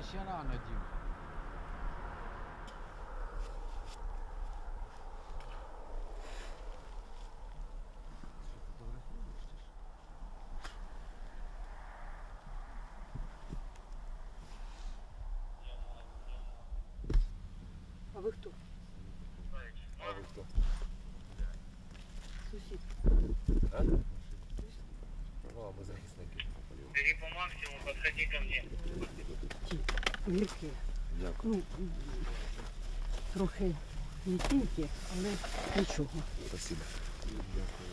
ще рано, Дім. А ви хто? А ви хто? Сусід. А? Ну, а ми захисники. Бери по максимуму, подходи ко мне. Ті гірки. Дякую. Ну, трохи не тільки, але нічого. Спасибо. Дякую.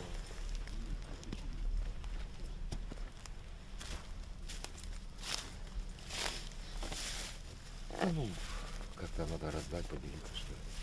Ну, как-то надо раздать, поделиться, что ли.